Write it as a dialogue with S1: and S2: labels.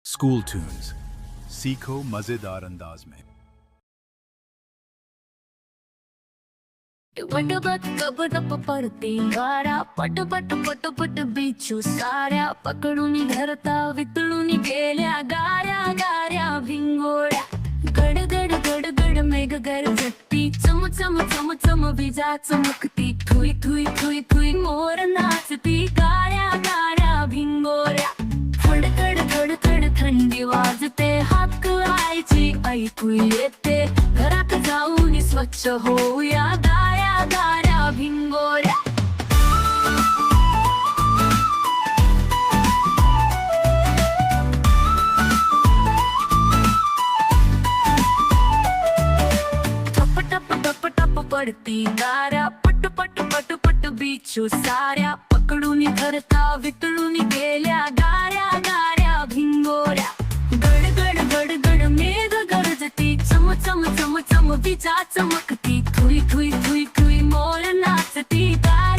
S1: School tunes सीखो मजेदार अंदाज में।
S2: पट पट कप टप पडती गाड्या पट पट पट पट बिच्छू साऱ्या पकडून धरता वितळून गेल्या गाड्या गाड्या भिंगोड्या गड गड गड गड मेघ गरजती चम चम चम चम विजा चमकती थुई थुई थुई थुई मोर नाचती गाड्या गाड्या भिंगोड्या खड खड खड थंडी वाजते हाक आईची ऐकू येते घरात जाऊन स्वच्छ होऊया गाड्या गाड्या भिंगोऱ्या टप टप टप टप पडती गाड्या पट पट पट पट बिच्छू साऱ्या पकडून धरता वितळून गेल्या गाड्या गाड्या भिंगोऱ्या गड गड गड गड मेघ गरजती चम चम चम चम विजा चमकती थुई थुई थुई थुई मोर नाचती गाड्या